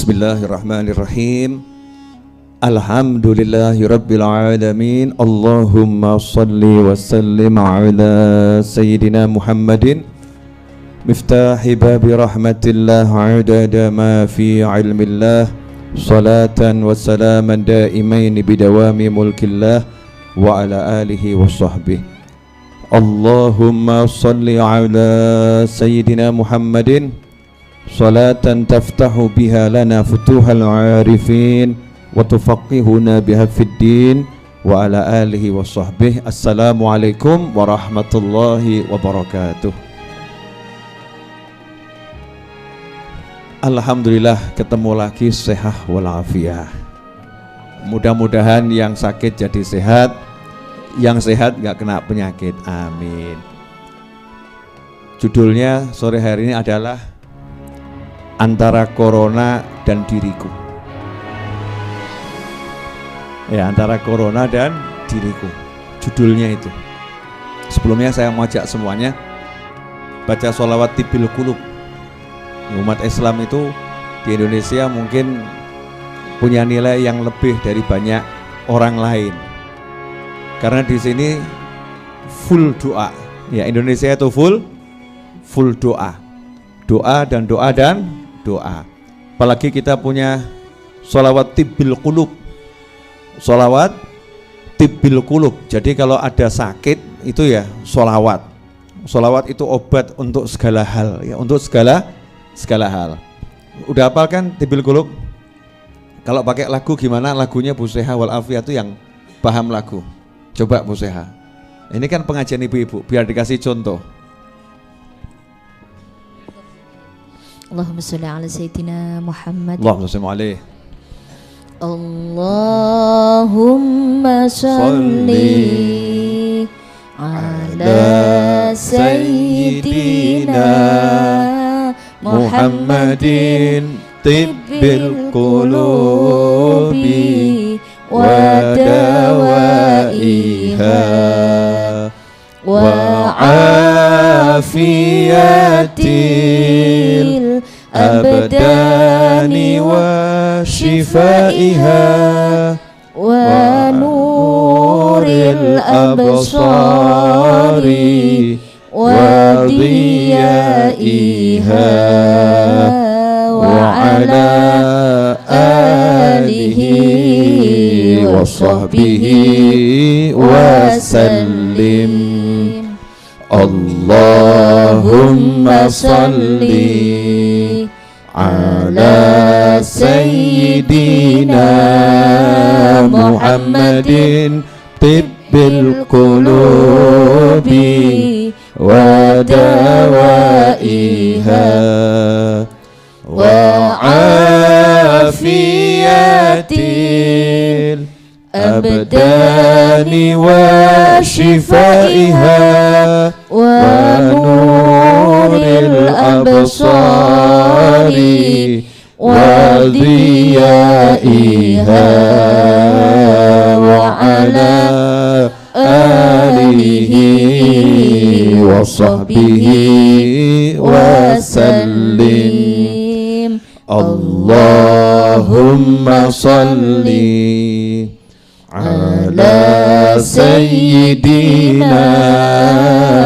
Bismillahirrahmanirrahim. Alhamdulillahi rabbil alamin. Allahumma salli wa sallim ala sayyidina Muhammadin miftahi babi rahmatillah adada ma fi ilmillah. Salatan wa salaman daimain bidawami mulkillah wa ala alihi wa sahbihi. Allahumma salli ala sayyidina Muhammadin salatan taftahu biha lana futuhal arifin wa tufaqihuna biha fid din wa ala alihi wa sahbihi. Assalamualaikum warahmatullahi wabarakatuh. Alhamdulillah ketemu lagi sehat walafiat. Mudah-mudahan yang sakit jadi sehat, yang sehat gak kena penyakit, amin. Judulnya sore hari ini adalah Antara Corona dan Diriku. Ya, antara Corona dan diriku, judulnya itu. Sebelumnya saya mengajak semuanya baca sholawat Tibbil Qulub. Umat Islam itu di Indonesia mungkin punya nilai yang lebih dari banyak orang lain, karena di sini full doa. Ya, Indonesia itu full doa, doa dan doa dan doa. Apalagi kita punya sholawat Tibbil Qulub, sholawat Tibbil Qulub. Jadi kalau ada sakit itu ya sholawat. Sholawat itu obat untuk segala hal, ya, untuk segala hal. Udah hafal kan Tibbil Qulub? Kalau pakai lagu gimana lagunya Bu Seha walafiat itu yang paham lagu? Coba Bu Seha. Ini kan pengajian ibu-ibu, biar dikasih contoh. Allahumma sholli ala sayyidina Muhammad. Allahumma sholli alaihi. Allahumma sholli ala sayyidina Muhammadin tibbil qulubi wa dawaiha wa afiyatil abdani wa shifaiha wa nuril absari wa diyaiha wa ala alihi wa sahbihi wa sallim. Allahumma salli ala sayyidina Muhammadin tibbil qulubi wa dawaiha wa afiyatil abdani wa shifaiha wa nuril absari wa diyaiha wa ala alihi wa sahbihi wa sallim. Allahumma salli ala sayyidina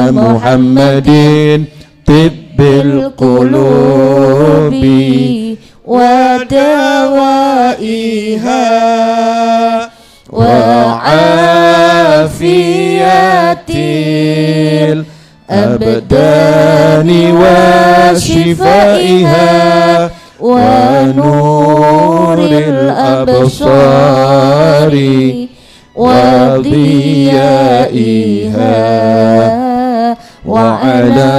Muhammadin tibbil qulubi wa dawaiha wa afiyatil abdani wa shifaiha wa nuril absari wa diyaiha wa ala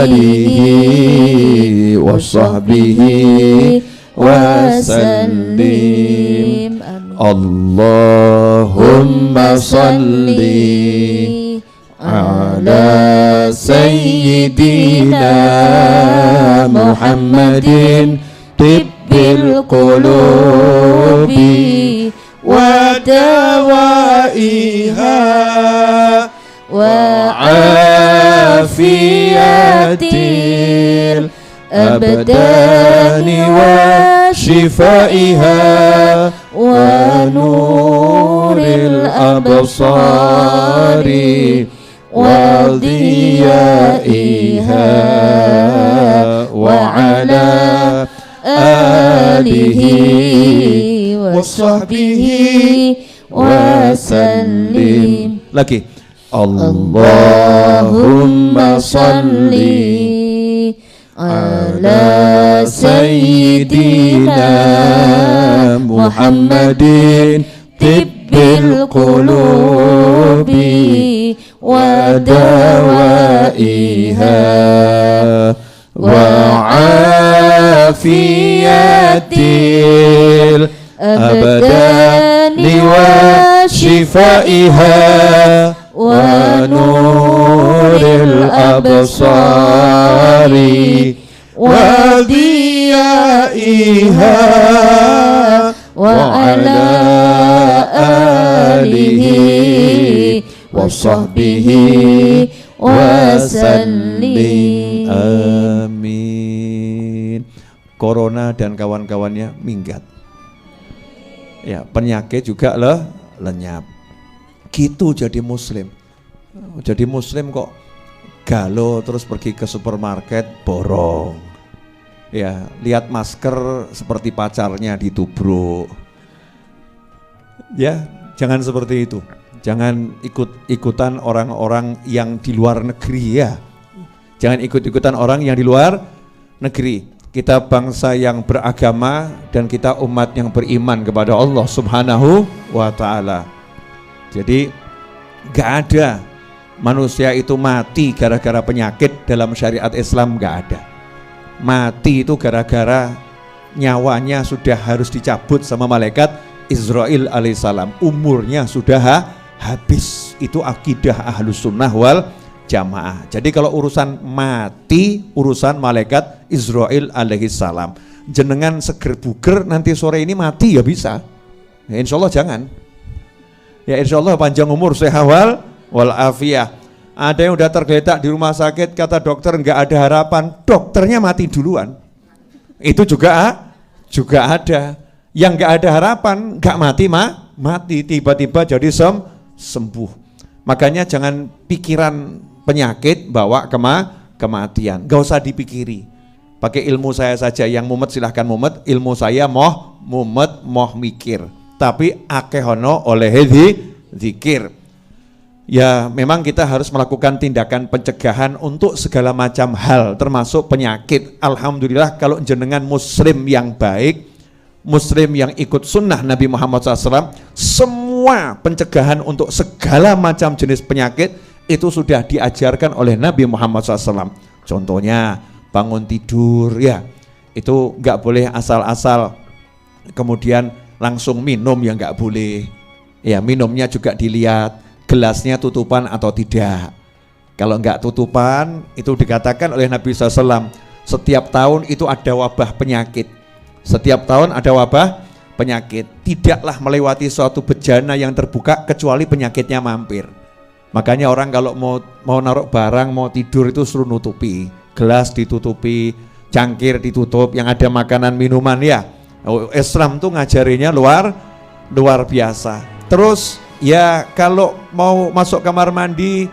alihi wa sahbihi wa sallim. Allahumma salli ala sayyidina Muhammadin tibbil qulubi wa dawaiha wa afiyatil الأبدان وشفائها ونور الأبصار وضيائها وعلى آله وصحبه وسلم. Lagi Allahumma salli ala sayyidina Muhammadin tibbil qulubi wa dawaiha wa afiyatil abdani wa shifaiha wa nuril absari wa diyaiha wa ala alihi wa sahbihi wa sallim. Amin. Corona dan kawan-kawannya minggat. Ya, penyakit juga lenyap. Gitu jadi muslim. Jadi muslim kok galau terus pergi ke supermarket borong. Ya, lihat masker seperti pacarnya ditubruk. Ya, jangan seperti itu. Jangan ikut-ikutan orang-orang yang di luar negeri ya. Jangan ikut-ikutan orang yang di luar negeri. Kita bangsa yang beragama dan kita umat yang beriman kepada Allah Subhanahu wa ta'ala. Jadi gak ada manusia itu mati gara-gara penyakit dalam syariat Islam, gak ada. Mati itu gara-gara nyawanya sudah harus dicabut sama malaikat Israil alaihissalam, umurnya sudah habis. Itu akidah ahlus sunnah wal jamaah. Jadi kalau urusan mati, urusan malaikat Israil alaihissalam. Jenengan seger buger nanti sore ini mati ya bisa ya, insya Allah jangan ya, insya Allah panjang umur sehat wal afiyah. Ada yang udah tergeletak di rumah sakit, kata dokter nggak ada harapan, dokternya mati duluan. Itu juga ada yang nggak ada harapan, nggak mati tiba-tiba jadi sembuh. Makanya jangan pikiran penyakit bawa kematian, gak usah dipikiri. Pakai ilmu saya saja, yang mumet silahkan mumet, ilmu saya moh mikir, tapi akehono oleh zikir. Ya memang kita harus melakukan tindakan pencegahan untuk segala macam hal termasuk penyakit. Alhamdulillah kalau jenengan muslim yang baik, muslim yang ikut sunnah Nabi Muhammad SAW, semua pencegahan untuk segala macam jenis penyakit itu sudah diajarkan oleh Nabi Muhammad SAW. Contohnya bangun tidur ya, itu nggak boleh asal-asal kemudian langsung minum, ya nggak boleh. Ya minumnya juga dilihat gelasnya tutupan atau tidak. Kalau nggak tutupan itu dikatakan oleh Nabi SAW, setiap tahun itu ada wabah penyakit. Setiap tahun ada wabah penyakit. Tidaklah melewati suatu bejana yang terbuka kecuali penyakitnya mampir. Makanya orang kalau mau naruh barang, mau tidur itu suruh nutupi, gelas ditutupi, cangkir ditutup, yang ada makanan minuman ya. Islam tuh ngajarinya luar biasa. Terus ya kalau mau masuk kamar mandi,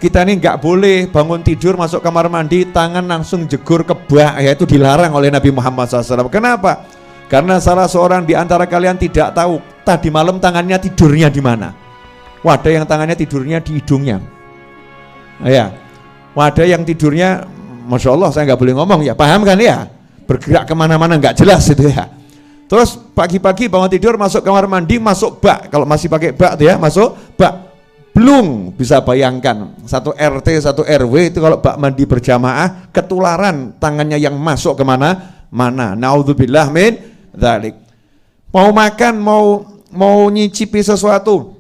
kita ini nggak boleh bangun tidur masuk kamar mandi tangan langsung jegur ke bak, ya itu dilarang oleh Nabi Muhammad SAW. Kenapa? Karena salah seorang di antara kalian tidak tahu tadi malam tangannya tidurnya di mana. Wadah yang tangannya tidurnya di hidungnya, ya. Wadah yang tidurnya, masya Allah saya nggak boleh ngomong ya, paham kan ya? Bergerak kemana-mana nggak jelas itu ya. Terus pagi-pagi bangun tidur masuk kamar mandi, masuk bak, kalau masih pakai bak tuh ya, masuk bak. Belum bisa bayangkan satu RT satu RW itu kalau bak mandi berjamaah ketularan tangannya yang masuk kemana-mana. Naudzubillah min dzalik. Mau makan, mau nyicipi sesuatu,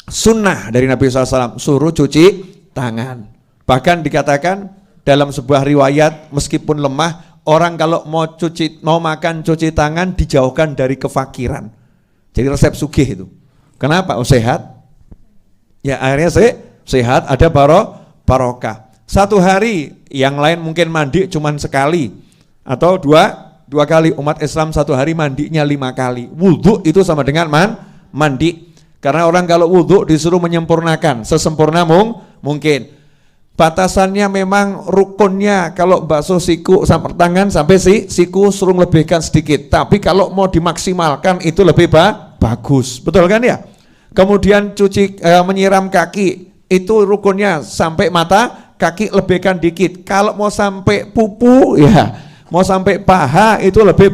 sunnah dari Nabi SAW suruh cuci tangan. Bahkan dikatakan dalam sebuah riwayat, meskipun lemah, orang kalau mau makan cuci tangan dijauhkan dari kefakiran. Jadi resep sugih itu. Kenapa? Oh sehat. Ya akhirnya sehat, ada barokah. Satu hari yang lain mungkin mandi cuman sekali, Atau dua kali. Umat Islam satu hari mandinya 5 kali. Wudhu itu sama dengan mandi. Karena orang kalau wudhu disuruh menyempurnakan sesempurna mungkin. Batasannya memang rukunnya kalau basuh siku sampai tangan sampai siku suruh lebihkan sedikit. Tapi kalau mau dimaksimalkan itu lebih bagus. Betul kan ya? Kemudian menyiram kaki itu rukunnya sampai mata kaki lebihkan dikit. Kalau mau sampai pupu ya, mau sampai paha itu lebih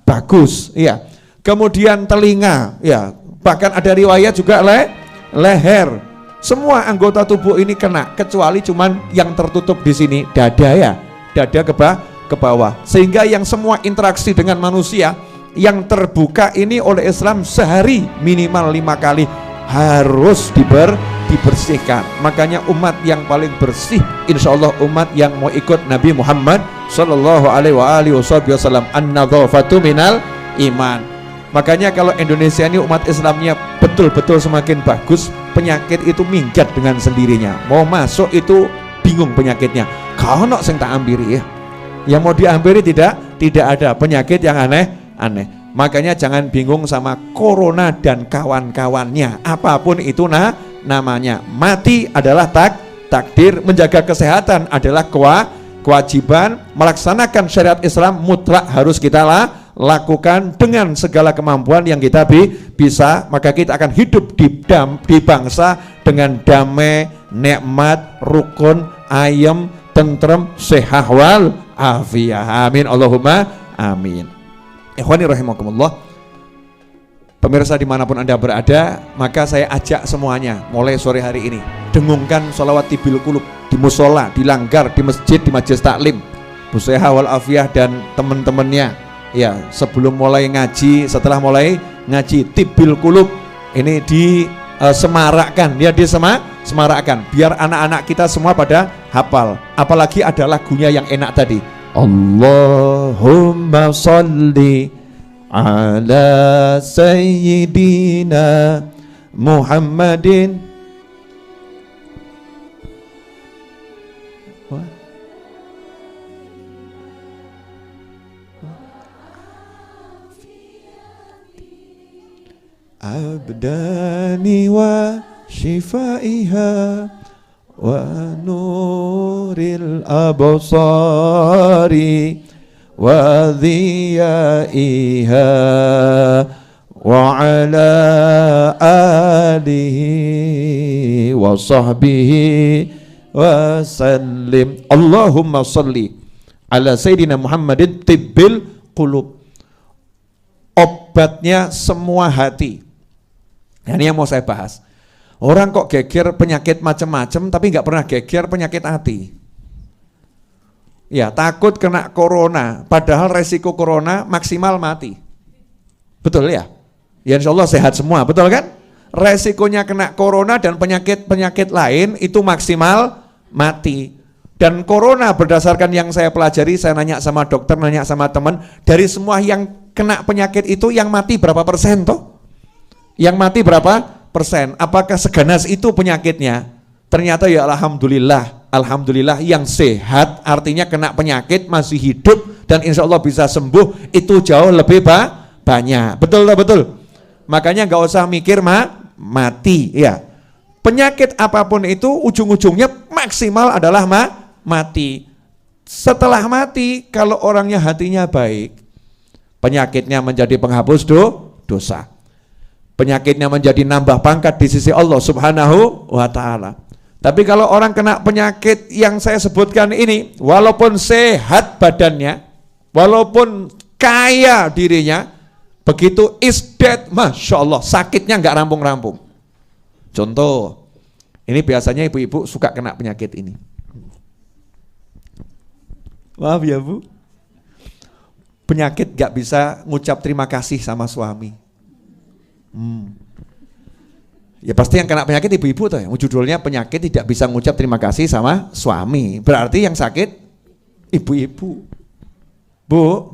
bagus ya. Kemudian telinga ya, bahkan ada riwayat juga leher. Semua anggota tubuh ini kena, kecuali cuman yang tertutup di sini, dada ya, dada ke bawah. Sehingga yang semua interaksi dengan manusia yang terbuka ini oleh Islam sehari minimal 5 kali harus dibersihkan. Makanya umat yang paling bersih, insya Allah umat yang mau ikut Nabi Muhammad Sallallahu Alaihi Wasallam. An-nadzafatu minal iman. Makanya kalau Indonesia ini umat Islamnya betul-betul semakin bagus, penyakit itu minggat dengan sendirinya. Mau masuk itu bingung penyakitnya. Kalau sing tak ambiri ya, yang mau diambiri tidak ada penyakit yang aneh-aneh. Makanya jangan bingung sama corona dan kawan-kawannya. Apapun itu namanya. Mati adalah takdir, menjaga kesehatan adalah kewajiban, melaksanakan syariat Islam mutlak harus kita lakukan dengan segala kemampuan yang kita bisa. Maka kita akan hidup di bangsa dengan damai, nikmat, rukun, ayem, tentrem, sehat wal afiyah. Amin Allahumma amin. Ikhwani rahimakumullah, pemirsa dimanapun Anda berada, maka saya ajak semuanya mulai sore hari ini dengungkan sholawat tibil qulub di musola, di langgar, di masjid, di majelis taklim, Bu Seha wal Afiyah dan teman-temannya ya. Sebelum mulai ngaji, setelah mulai ngaji, tibil qulub ini disemarakkan ya, disemarakkan biar anak-anak kita semua pada hafal. Apalagi ada lagunya yang enak tadi, Allahumma salli ala sayyidina Muhammadin abdani wa shifaiha wa nuril absari wa dhiyaiha wa ala alihi wa sahbihi wa sallim. Allahumma salli ala sayyidina Muhammadin tibbil qulub, obatnya semua hati. Ini yang mau saya bahas. Orang kok geger penyakit macam-macam tapi nggak pernah geger penyakit hati. Ya, takut kena corona, padahal resiko corona maksimal mati. Betul ya? Ya insya Allah sehat semua, betul kan? Resikonya kena corona dan penyakit-penyakit lain itu maksimal mati. Dan corona berdasarkan yang saya pelajari, saya nanya sama dokter, nanya sama teman, dari semua yang kena penyakit itu yang mati berapa persen toh? Yang mati berapa persen? Apakah seganas itu penyakitnya? Ternyata ya alhamdulillah yang sehat, artinya kena penyakit masih hidup dan insya Allah bisa sembuh itu jauh lebih banyak. Betul. Makanya nggak usah mikir mati ya. Penyakit apapun itu ujung-ujungnya maksimal adalah mati. Setelah mati kalau orangnya hatinya baik, penyakitnya menjadi penghapus dosa. Penyakitnya menjadi nambah pangkat di sisi Allah Subhanahu wa ta'ala. Tapi kalau orang kena penyakit yang saya sebutkan ini, walaupun sehat badannya, walaupun kaya dirinya, begitu is dead, Masya Allah, sakitnya nggak rampung-rampung. Contoh, ini biasanya ibu-ibu suka kena penyakit ini. Maaf ya Bu, penyakit nggak bisa ngucap terima kasih sama suami. Ya pasti yang kena penyakit ibu-ibu tuh ya. Judulnya penyakit tidak bisa ngucap terima kasih sama suami. Berarti yang sakit ibu-ibu. Bu,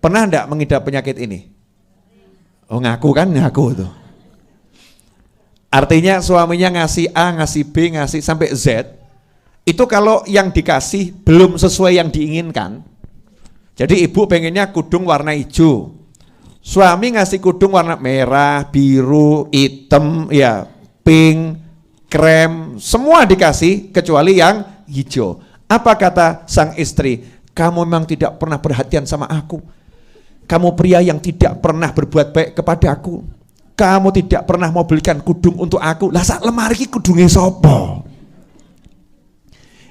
pernah enggak mengidap penyakit ini? Oh ngaku kan, ngaku tuh. Artinya suaminya ngasih A, ngasih B, ngasih sampai Z. Itu kalau yang dikasih belum sesuai yang diinginkan, Jadi ibu pengennya kudung warna hijau, suami ngasih kudung warna merah, biru, hitam, ya, pink, krem, semua dikasih kecuali yang hijau. Apa kata sang istri? Kamu memang tidak pernah perhatian sama aku. Kamu pria yang tidak pernah berbuat baik kepadaku. Kamu tidak pernah mau belikan kudung untuk aku. Lah sak lemari ki kudunge sopo?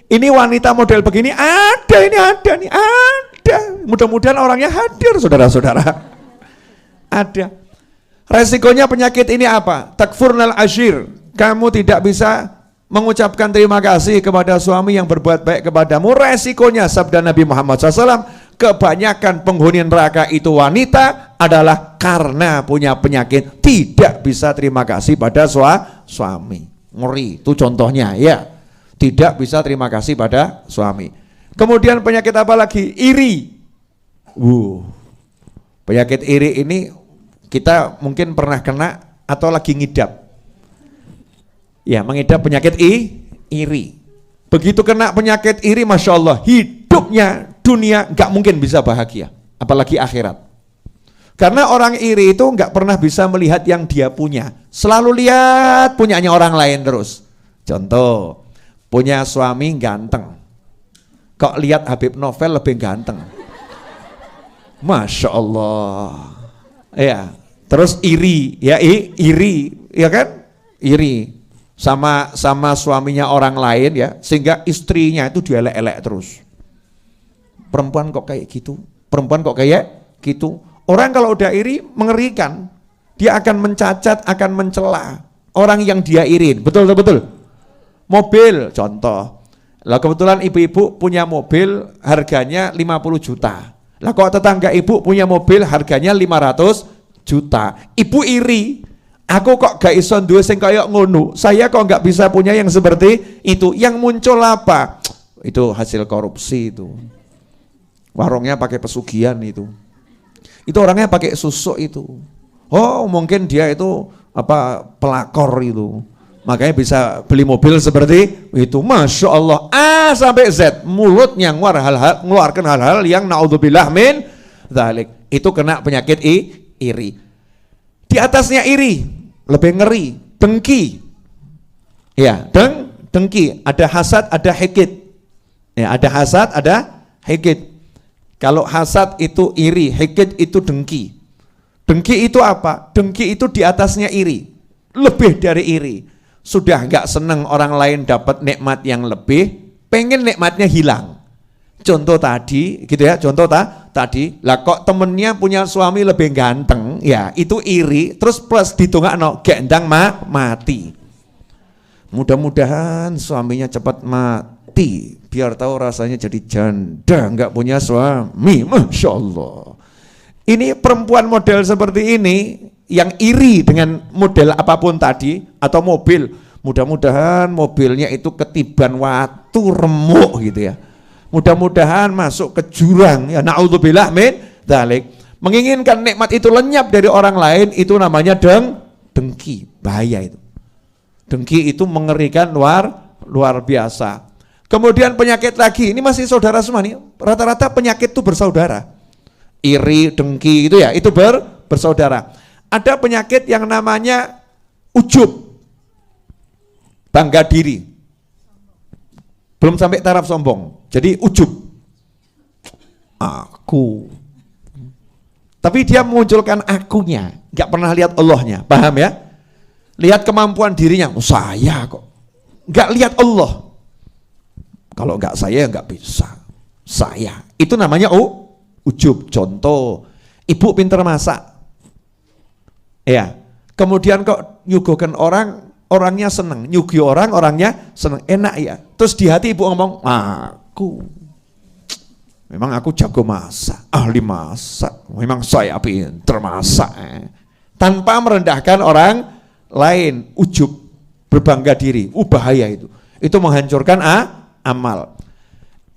Ini wanita model begini ada, ini ada nih, ada. Mudah-mudahan orangnya hadir, saudara-saudara. Ada. Resikonya penyakit ini apa? Takfurnal ashir. Kamu tidak bisa mengucapkan terima kasih kepada suami yang berbuat baik kepadamu. Resikonya sabda Nabi Muhammad SAW, kebanyakan penghuni neraka itu wanita adalah karena punya penyakit tidak bisa terima kasih pada suami. Ngeri, itu contohnya ya. Tidak bisa terima kasih pada suami. Kemudian penyakit apa lagi? Iri. Penyakit iri ini kita mungkin pernah kena atau lagi ngidap. Ya, mengidap penyakit iri. Begitu kena penyakit iri, Masya Allah, hidupnya dunia nggak mungkin bisa bahagia, apalagi akhirat. Karena orang iri itu nggak pernah bisa melihat yang dia punya, selalu lihat punyanya orang lain terus. Contoh, punya suami ganteng, kok lihat Habib Novel lebih ganteng. Masya Allah. Ya, terus iri, ya iri, ya kan? Iri sama suaminya orang lain ya, sehingga istrinya itu dielek-elek terus. Perempuan kok kayak gitu? Perempuan kok kayak gitu? Orang kalau udah iri mengerikan. Dia akan mencacat, akan mencela orang yang dia iri. Betul. Mobil contoh. Lah kebetulan ibu-ibu punya mobil harganya 50 juta. Lah kok tetangga ibu punya mobil harganya 500 juta. Ibu iri. Aku kok gak iso duwe sing kaya ngono. Saya kok gak bisa punya yang seperti itu. Yang muncul apa? Itu hasil korupsi itu. Warungnya pakai pesugihan itu. Itu orangnya pakai susuk itu. Oh, mungkin dia itu apa pelakor itu. Makanya bisa beli mobil seperti itu. Masya Allah, A sampai Z, mulutnya ngeluarkan hal-hal yang naudzubillah min dzalik. Itu kena penyakit iri. Di atasnya iri, lebih ngeri, dengki. Ya, dengki. Ada hasad, ada hikid. Ya, ada hasad, ada hikid. Kalau hasad itu iri, hikid itu dengki. Dengki itu apa? Dengki itu di atasnya iri, lebih dari iri. Sudah nggak seneng orang lain dapat nikmat yang lebih, pengen nikmatnya hilang. Contoh tadi, gitu ya. Contoh tadi, lah kok temennya punya suami lebih ganteng, ya itu iri. Terus plus ditungakno gendang mati. Mudah-mudahan suaminya cepat mati, biar tahu rasanya jadi janda, nggak punya suami. Masya Allah. Ini perempuan model seperti ini yang iri dengan model apapun tadi atau mobil, mudah-mudahan mobilnya itu ketiban watu remuk gitu ya. Mudah-mudahan masuk ke jurang ya, naudzubillah min dzalik. Menginginkan nikmat itu lenyap dari orang lain, itu namanya dengki. Bahaya itu. Dengki itu mengerikan luar biasa. Kemudian penyakit lagi, ini masih saudara semua nih. Rata-rata penyakit itu bersaudara. Iri, dengki itu ya, itu bersaudara. Ada penyakit yang namanya ujub, bangga diri, belum sampai taraf sombong. Jadi ujub, aku. Tapi dia memunculkan akunya, nggak pernah lihat Allahnya, paham ya? Lihat kemampuan dirinya, saya kok, nggak lihat Allah. Kalau nggak saya nggak bisa, saya. Itu namanya ujub. Contoh, ibu pinter masak, ya. Kemudian kok nyuguhkan orang, orangnya seneng, nyugi orang, orangnya seneng, enak ya. Terus di hati ibu ngomong, memang aku jago masak, ahli masak, memang saya pinter masak. Tanpa merendahkan orang lain, ujub, berbangga diri, bahaya itu. Itu menghancurkan amal.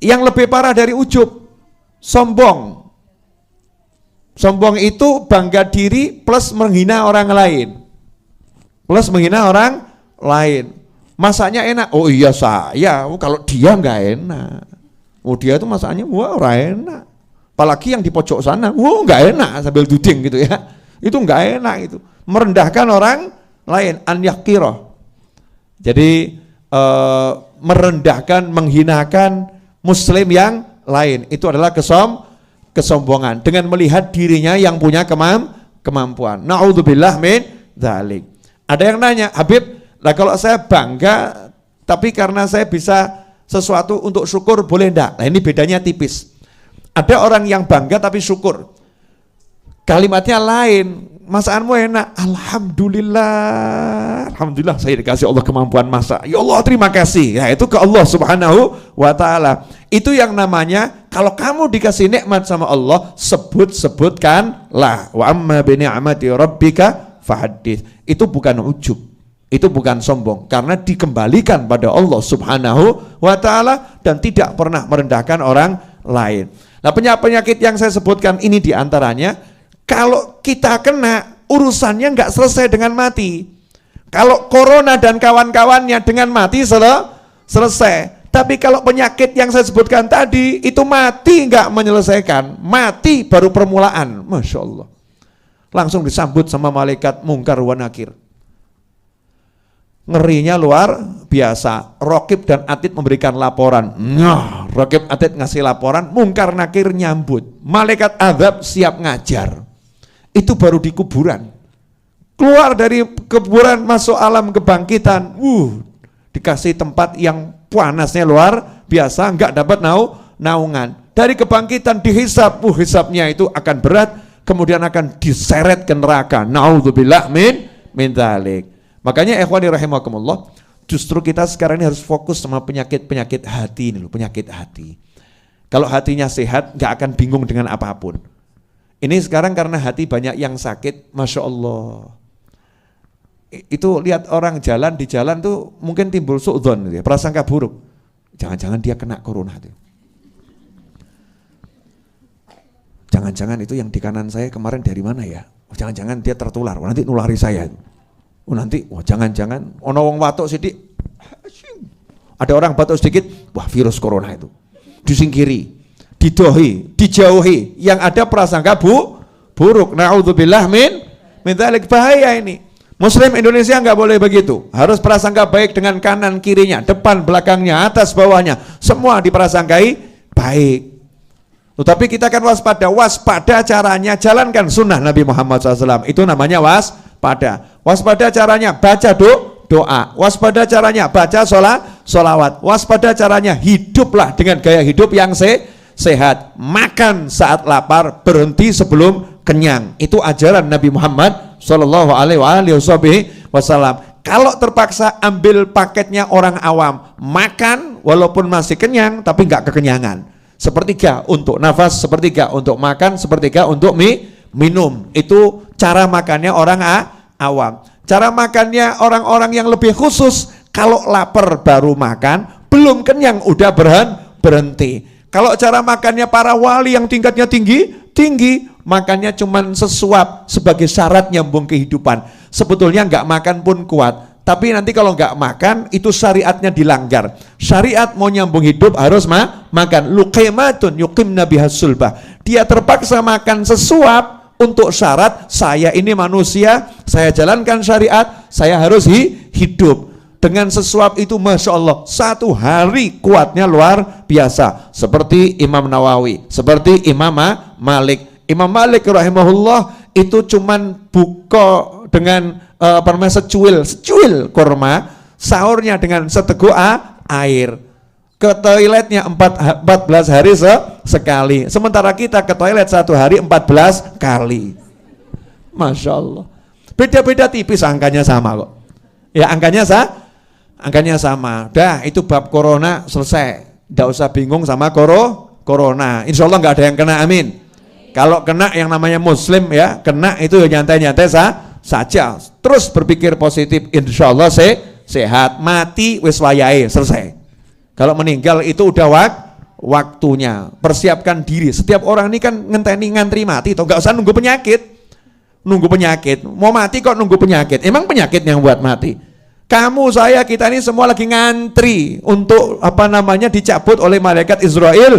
Yang lebih parah dari ujub, sombong. Sombong itu bangga diri plus menghina orang lain. Plus menghina orang lain. Masaknya enak, oh iya saya, kalau dia nggak enak. Oh dia itu masaknya wah orang enak. Apalagi yang di pojok sana, nggak enak sambil duding gitu ya. Itu nggak enak itu. Merendahkan orang lain, an yakiro. Jadi merendahkan, menghinakan muslim yang lain. Itu adalah kesombongan dengan melihat dirinya yang punya kemampuan. Na'udzubillah min dzalik. Ada yang nanya, Habib, lah kalau saya bangga tapi karena saya bisa sesuatu untuk syukur boleh enggak? Nah ini bedanya tipis. Ada orang yang bangga tapi syukur. Kalimatnya lain, masakanmu enak, alhamdulillah, alhamdulillah saya dikasih Allah kemampuan masak, ya Allah terima kasih. Ya itu ke Allah subhanahu wa ta'ala. Itu yang namanya kalau kamu dikasih nikmat sama Allah, sebutkanlah. Wa amma bi ni'mati rabbika fahaddits. Itu bukan ujub, itu bukan sombong, karena dikembalikan pada Allah subhanahu wa ta'ala dan tidak pernah merendahkan orang lain. Nah penyakit yang saya sebutkan ini diantaranya, kalau kita kena urusannya nggak selesai dengan mati. Kalau corona dan kawan-kawannya dengan mati selesai. Tapi kalau penyakit yang saya sebutkan tadi itu mati nggak menyelesaikan, mati baru permulaan. Masya Allah. Langsung disambut sama malaikat mungkar wa nakir. Ngerinya luar biasa. Raqib dan Atid memberikan laporan. Nah, Raqib Atid ngasih laporan, mungkar nakir nyambut. Malaikat azab siap ngajar. Itu baru di kuburan. Keluar dari kuburan masuk alam kebangkitan. Dikasih tempat yang panasnya luar biasa, enggak dapat naungan. Dari kebangkitan dihisab, hisabnya itu akan berat, kemudian akan diseret ke neraka. Na'udzubillah min dzalik. Makanya ikhwani rahimakumullah, justru kita sekarang ini harus fokus sama penyakit hati ini loh, penyakit hati. Kalau hatinya sehat, enggak akan bingung dengan apapun. Ini sekarang karena hati banyak yang sakit, Masya Allah. Itu lihat orang jalan, di jalan tuh mungkin timbul su'dzon, gitu ya, prasangka buruk. Jangan-jangan dia kena corona tuh. Jangan-jangan itu yang di kanan saya kemarin dari mana ya? Jangan-jangan dia tertular, nanti nulari saya. Jangan-jangan ono wong watuk sidik. Ada orang batuk sedikit, wah virus corona itu. Disingkiri. Dijauhi, yang ada prasangka buruk. Na'udzubillah min dzalik. Bahaya ini. Muslim Indonesia nggak boleh begitu. Harus prasangka baik dengan kanan kirinya, depan belakangnya, atas bawahnya, semua diprasangkai baik. Tetapi kita kan waspada caranya jalankan sunnah Nabi Muhammad SAW. Itu namanya waspada. Waspada caranya baca doa. Waspada caranya baca sholawat. Waspada caranya hiduplah dengan gaya hidup yang sehat, makan saat lapar, berhenti sebelum kenyang. Itu ajaran Nabi Muhammad Sallallahu Alaihi Wasallam. Kalau terpaksa ambil paketnya orang awam, makan walaupun masih kenyang tapi nggak kekenyangan. Sepertiga untuk nafas, sepertiga untuk makan, sepertiga untuk minum. Itu cara makannya orang awam. Cara makannya orang-orang yang lebih khusus, kalau lapar baru makan, belum kenyang udah berhenti. Kalau cara makannya para wali yang tingkatnya tinggi, makannya cuman sesuap sebagai syarat nyambung kehidupan. Sebetulnya nggak makan pun kuat, tapi nanti kalau nggak makan itu syariatnya dilanggar. Syariat mau nyambung hidup harus makan. Luqaimatun yuqimna bihas sulbah. Dia terpaksa makan sesuap untuk syarat saya ini manusia, saya jalankan syariat, saya harus hidup. Dengan sesuap itu Masya Allah, satu hari kuatnya luar biasa. Seperti Imam Nawawi, seperti Imam Malik. Imam Malik rahimahullah itu cuman buka dengan secuil kurma, sahurnya dengan seteguk air. Ke toiletnya 14 hari sekali. Sementara kita ke toilet satu hari 14 kali. Masya Allah. Beda-beda tipis, angkanya sama kok. Ya angkanya sama. Dah itu bab corona selesai. Nggak usah bingung sama corona. Insya Allah nggak ada yang kena, amin. Kalau kena yang namanya muslim ya, kena itu nyantai-nyantai saja. Terus berpikir positif, insya Allah sehat. Mati wis wayahe, selesai. Kalau meninggal itu udah waktunya. Persiapkan diri. Setiap orang ini kan ngantri mati, toh nggak usah nunggu penyakit. Mau mati kok nunggu penyakit? Emang penyakit yang buat mati? Kamu, saya, kita ini semua lagi ngantri untuk dicabut oleh malaikat Israel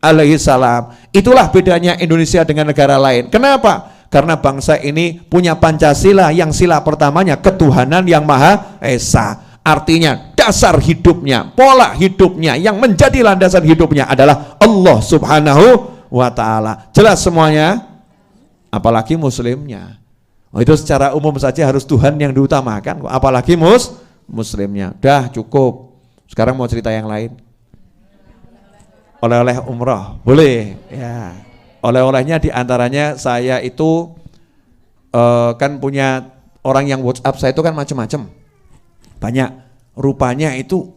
alaihi salam. Itulah bedanya Indonesia dengan negara lain. Kenapa? Karena bangsa ini punya Pancasila yang sila pertamanya ketuhanan yang Maha Esa. Artinya dasar hidupnya, pola hidupnya yang menjadi landasan hidupnya adalah Allah Subhanahu wa ta'ala. Jelas semuanya? Apalagi muslimnya. Oh, itu secara umum saja harus Tuhan yang diutamakan, apalagi muslimnya. Dah cukup. Sekarang mau cerita yang lain. Oleh-oleh umroh, boleh ya. Oleh-olehnya diantaranya saya itu kan punya orang yang WhatsApp saya itu kan macam-macam, banyak. Rupanya itu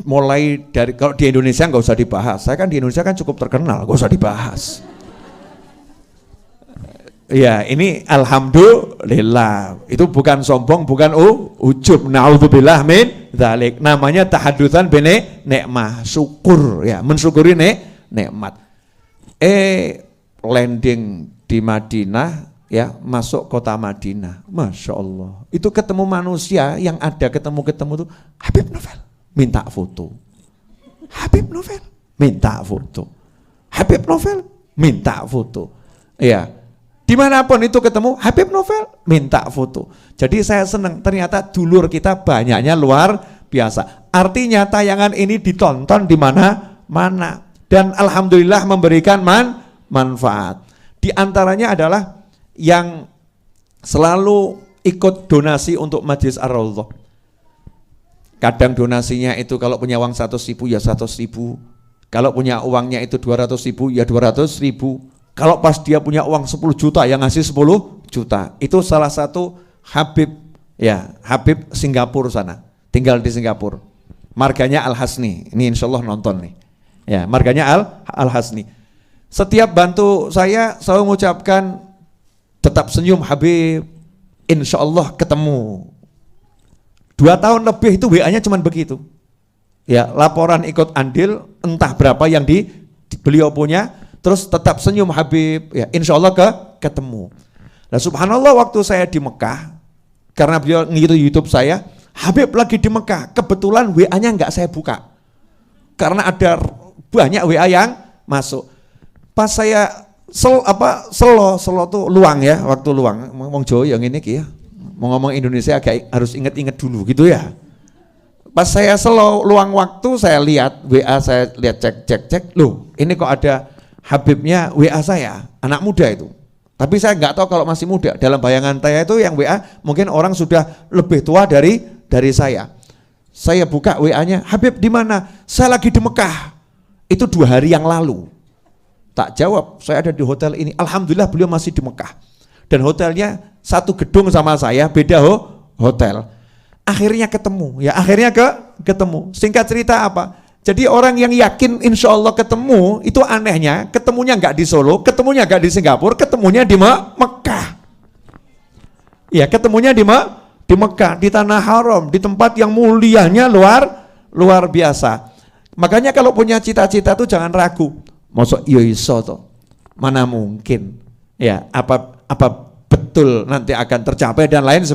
mulai dari, kalau di Indonesia nggak usah dibahas, saya kan di Indonesia kan cukup terkenal, nggak usah dibahas. Ya ini alhamdulillah, itu bukan sombong, bukan ujub, naudzubillah min dzalik. Namanya tahadutsan bene nikmah, syukur ya, mensyukuri nikmat. Landing di Madinah ya, masuk kota Madinah, Masya Allah, itu ketemu manusia yang ada ketemu tuh Habib Novel, minta foto. Habib Novel minta foto. Habib Novel minta foto. Ya. Dimanapun itu ketemu Habib Novel minta foto. Jadi saya senang, ternyata dulur kita banyaknya luar biasa. Artinya tayangan ini ditonton di mana-mana dan alhamdulillah memberikan manfaat. Di antaranya adalah yang selalu ikut donasi untuk Majelis Ar-Raudhah. Kadang donasinya itu kalau punya uang 100.000 ya 100.000. Kalau punya uangnya itu 200.000 ya 200.000. Kalau pas dia punya uang 10 juta yang ngasih 10 juta. Itu salah satu Habib ya, Habib Singapura sana, tinggal di Singapura. Marganya Al-Hasni. Ini insya Allah nonton nih. Ya, marganya Al-Hasni. Setiap bantu saya selalu mengucapkan tetap senyum Habib, insya Allah ketemu. 2 tahun lebih itu WA-nya cuman begitu. Ya, laporan ikut andil entah berapa yang beliau punya. Terus tetap senyum Habib, ya insya Allah ketemu. Nah subhanallah, waktu saya di Mekah, karena beliau ngitu YouTube saya, Habib lagi di Mekah, kebetulan WA-nya nggak saya buka, karena ada banyak WA yang masuk. Pas saya selo tuh luang ya, waktu luang, ngomong Jawa yang ini ya, mau ngomong Indonesia agak harus inget-inget dulu gitu ya. Pas saya selo luang waktu, saya lihat WA, saya lihat cek, loh ini kok ada Habibnya WA saya, anak muda itu. Tapi saya nggak tahu kalau masih muda. Dalam bayangan saya itu yang WA mungkin orang sudah lebih tua dari saya. Saya buka WA-nya, Habib di mana? Saya lagi di Mekah. Itu 2 hari yang lalu. Tak jawab, saya ada di hotel ini. Alhamdulillah beliau masih di Mekah. Dan hotelnya satu gedung sama saya, beda hotel. Akhirnya ketemu, ya akhirnya ketemu. Singkat cerita apa? Jadi orang yang yakin insya Allah ketemu, itu anehnya ketemunya nggak di Solo, ketemunya nggak di Singapura, ketemunya di Mekah. Ya ketemunya di Mekah, di tanah haram, di tempat yang mulianya luar biasa. Makanya kalau punya cita-cita tuh jangan ragu. Masuk iya iso toh, mana mungkin? Ya apa betul nanti akan tercapai dan lain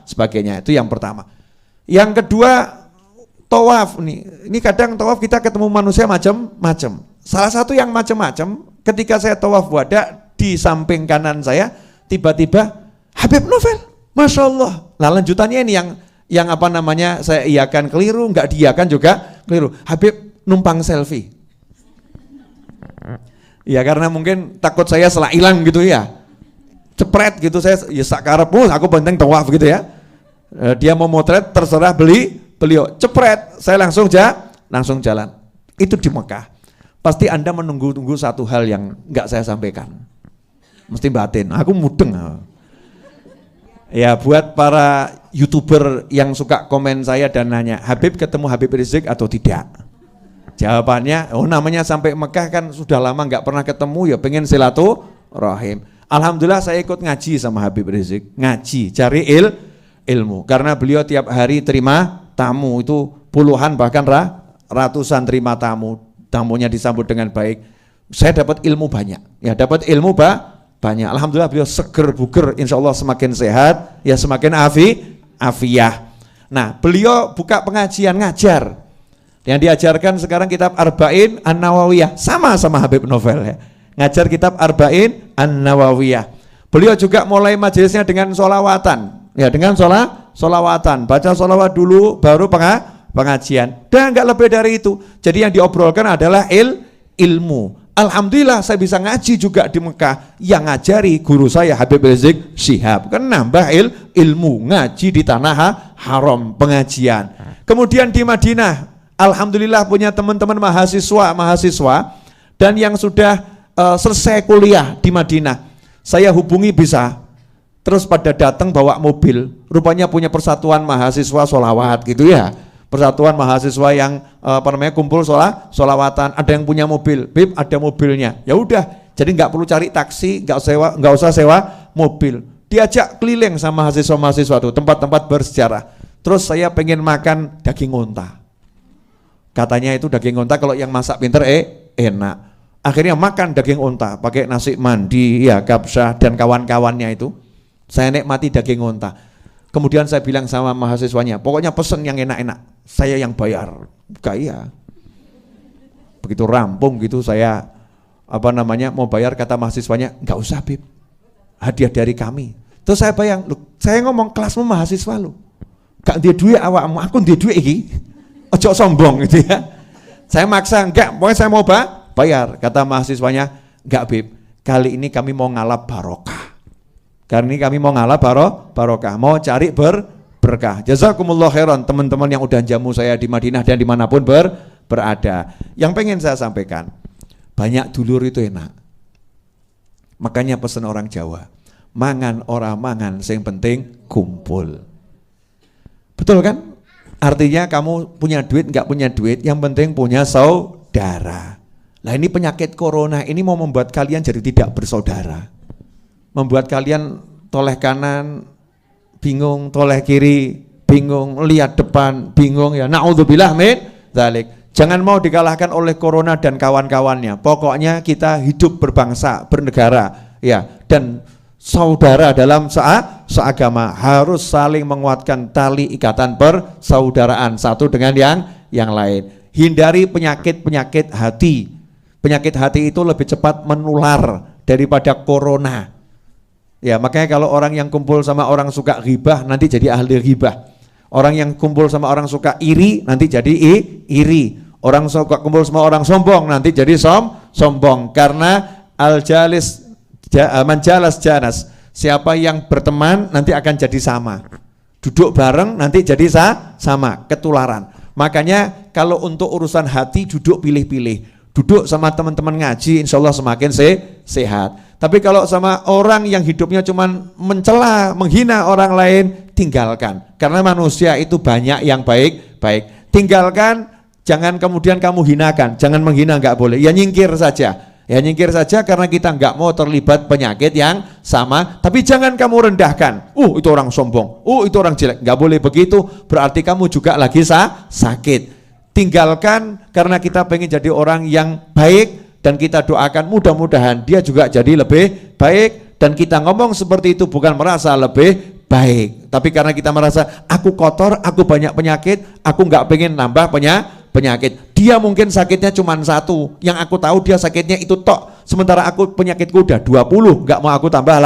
sebagainya. Itu yang pertama. Yang kedua, tawaf nih, ini kadang tawaf kita ketemu manusia macam-macam. Salah satu yang macam-macam, ketika saya tawaf wada, di samping kanan saya tiba-tiba Habib Novel, Masya Allah. Nah lanjutannya ini yang apa namanya, saya iakan keliru, nggak diiakan juga keliru. Habib numpang selfie. Ya karena mungkin takut saya salah hilang gitu ya, cepret gitu, saya ya sakarep, aku penting tawaf gitu ya. Dia mau motret terserah beliau cepret, saya langsung jalan. Itu di Mekah. Pasti Anda menunggu-tunggu satu hal yang nggak saya sampaikan. Mesti batin, aku mudeng. Ya buat para YouTuber yang suka komen saya dan nanya, Habib ketemu Habib Rizik atau tidak? Jawabannya, namanya sampai Mekah kan sudah lama nggak pernah ketemu, ya pengen silaturahim. Alhamdulillah saya ikut ngaji sama Habib Rizik, ngaji, cari ilmu. Karena beliau tiap hari terima tamu, itu puluhan bahkan ratusan terima tamunya disambut dengan baik. Saya dapat ilmu banyak, ya dapat ilmu banyak. Alhamdulillah beliau seger buger, insya Allah semakin sehat, ya semakin afiyah. Nah beliau buka pengajian ngajar. Yang diajarkan sekarang kitab Arba'in An-Nawawiyah, sama Habib Novel ya. Ngajar kitab Arba'in An-Nawawiyah. Beliau juga mulai majelisnya dengan sholawatan. Ya, dengan sholawatan. Baca sholawat dulu baru pengajian. Dan enggak lebih dari itu. Jadi yang diobrolkan adalah ilmu. Alhamdulillah saya bisa ngaji juga di Mekah. Yang ngajari guru saya Habib Rizik Syihab. Kan nambah ilmu, ngaji di tanah haram, pengajian. Kemudian di Madinah, alhamdulillah punya teman-teman mahasiswa dan yang sudah selesai kuliah di Madinah. Saya hubungi bisa. Terus pada datang bawa mobil. Rupanya punya persatuan mahasiswa sholawat gitu ya. Persatuan mahasiswa yang kumpul sholawatan. Ada yang punya mobil, Bib ada mobilnya. Ya udah, jadi nggak perlu cari taksi, nggak usah sewa mobil. Diajak keliling sama mahasiswa-mahasiswa itu tempat-tempat bersejarah. Terus saya pengen makan daging unta. Katanya itu daging unta kalau yang masak pinter enak. Akhirnya makan daging unta pakai nasi mandi, ya kapsah dan kawan-kawannya itu. Saya nikmati daging unta. Kemudian saya bilang sama mahasiswanya, pokoknya pesen yang enak-enak, saya yang bayar. Kaya. Begitu rampung gitu saya mau bayar, kata mahasiswanya, enggak usah Bib, hadiah dari kami. Terus saya bayang, saya ngomong kelasmu mahasiswa lu, gak dia duit awakmu, aku dia duit iki, ojo sombong gitu ya. Saya maksa, enggak, pokoknya saya mau bayar. Kata mahasiswanya, enggak Bib, kali ini kami mau ngalap barokah. Karena ini kami mau ngalap barokah, mau cari berkah. Jazakumullah khairan teman-teman yang udah jamu saya di Madinah dan dimanapun berada. Yang pengen saya sampaikan, banyak dulur itu enak. Makanya pesan orang Jawa, mangan ora mangan, yang penting kumpul. Betul kan? Artinya kamu punya duit, enggak punya duit, yang penting punya saudara. Nah ini penyakit corona ini mau membuat kalian jadi tidak bersaudara. Membuat kalian toleh kanan bingung, toleh kiri bingung, lihat depan bingung ya. Na'udzubillah min dzalik. Jangan mau dikalahkan oleh corona dan kawan-kawannya. Pokoknya kita hidup berbangsa, bernegara ya, dan saudara dalam seagama, harus saling menguatkan tali ikatan persaudaraan satu dengan yang lain. Hindari penyakit hati. Penyakit hati itu lebih cepat menular daripada corona. Ya, makanya kalau orang yang kumpul sama orang suka ghibah nanti jadi ahli ghibah. Orang yang kumpul sama orang suka iri nanti jadi iri. Orang suka kumpul sama orang sombong nanti jadi sombong. Karena manjalas janas. Siapa yang berteman nanti akan jadi sama. Duduk bareng nanti jadi sama, ketularan. Makanya kalau untuk urusan hati duduk pilih-pilih. Duduk sama teman-teman ngaji, insya Allah semakin sehat. Tapi kalau sama orang yang hidupnya cuma mencela, menghina orang lain, tinggalkan. Karena manusia itu banyak yang baik. Tinggalkan, jangan kemudian kamu hinakan. Jangan menghina, enggak boleh. Ya nyingkir saja. Ya nyingkir saja karena kita enggak mau terlibat penyakit yang sama. Tapi jangan kamu rendahkan. Itu orang sombong. Itu orang jelek. Enggak boleh begitu. Berarti kamu juga lagi sakit. Tinggalkan karena kita pengen jadi orang yang baik. Dan kita doakan mudah-mudahan dia juga jadi lebih baik. Dan kita ngomong seperti itu bukan merasa lebih baik, tapi karena kita merasa aku kotor, aku banyak penyakit, aku nggak pengen nambah penyakit. Dia mungkin sakitnya cuma satu, yang aku tahu dia sakitnya itu tok, sementara aku penyakitku udah 20, nggak mau aku tambah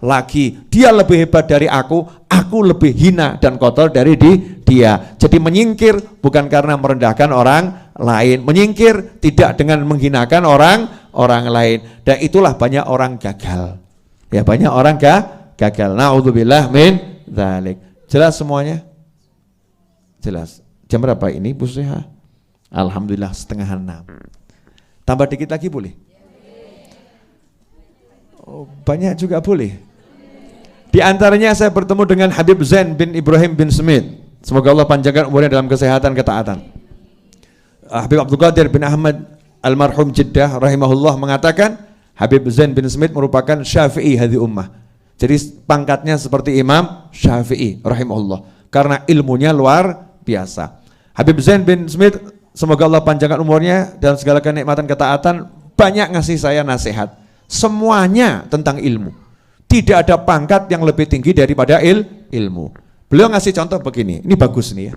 lagi. Dia lebih hebat dari aku lebih hina dan kotor dari dia. Jadi menyingkir bukan karena merendahkan orang lain, menyingkir tidak dengan menghinakan orang lain. Dan itulah banyak orang gagal. Ya, banyak orang gagal. Na'udzubillah min dzalik. Jelas semuanya? Jelas. Jam berapa ini Bu Seha? Alhamdulillah 5:30. Tambah dikit lagi boleh? Banyak juga boleh. Di antaranya saya bertemu dengan Habib Zain bin Ibrahim bin Smith. Semoga Allah panjangkan umurnya dalam kesehatan, ketaatan. Habib Abdul Qadir bin Ahmad almarhum Jeddah rahimahullah mengatakan Habib Zain bin Smith merupakan Syafi'i hadhihi ummah. Jadi pangkatnya seperti Imam Syafi'i rahimahullah karena ilmunya luar biasa. Habib Zain bin Smith, semoga Allah panjangkan umurnya dan segala kenikmatan ketaatan, banyak ngasih saya nasihat. Semuanya tentang ilmu. Tidak ada pangkat yang lebih tinggi daripada ilmu. Beliau ngasih contoh begini, ini bagus nih ya.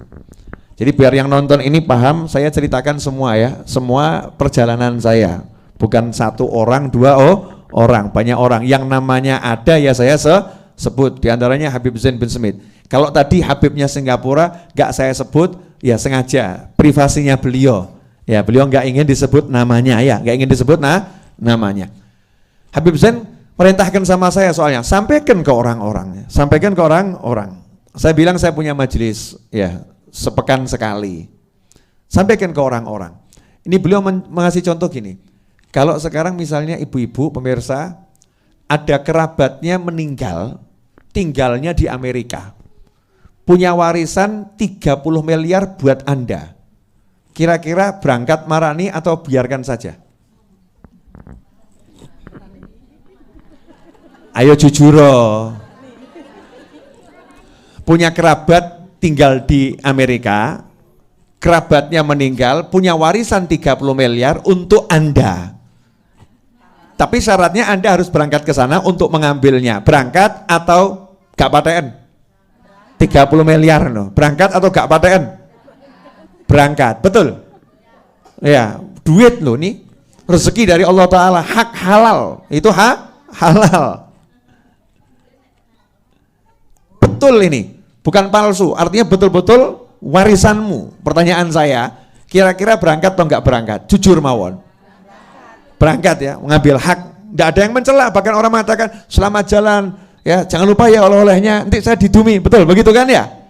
Jadi biar yang nonton ini paham, saya ceritakan semua ya, semua perjalanan saya. Bukan satu orang, dua orang, banyak orang. Yang namanya ada ya saya sebut, di antaranya Habib Zain bin Smith. Kalau tadi Habibnya Singapura gak saya sebut, ya sengaja, privasinya beliau. Ya beliau gak ingin disebut namanya ya, gak ingin disebut namanya. Habib Zain perintahkan sama saya soalnya, sampaikan ke orang-orang, sampaikan ke orang-orang. Saya bilang saya punya majelis, ya sepekan sekali. Sampaikan ke orang-orang. Ini beliau mengasih contoh gini, kalau sekarang misalnya ibu-ibu pemirsa, ada kerabatnya meninggal, tinggalnya di Amerika, punya warisan 30 miliar buat Anda. Kira-kira berangkat marani atau biarkan saja? Ayo jujur. Punya kerabat tinggal di Amerika, kerabatnya meninggal, punya warisan 30 miliar untuk Anda. Tapi syaratnya Anda harus berangkat ke sana untuk mengambilnya. Berangkat atau gak paten? 30 miliar no. Berangkat atau gak paten? Berangkat, betul? Ya, duit loh nih. Rezeki dari Allah Ta'ala, hak halal. Itu halal. Betul ini, bukan palsu, artinya betul-betul warisanmu. Pertanyaan saya, kira-kira berangkat atau enggak berangkat? Jujur mawon. Berangkat ya, mengambil hak. Enggak ada yang mencela, bahkan orang mengatakan selamat jalan, ya jangan lupa ya oleh-olehnya, nanti saya didumi, betul begitu kan ya?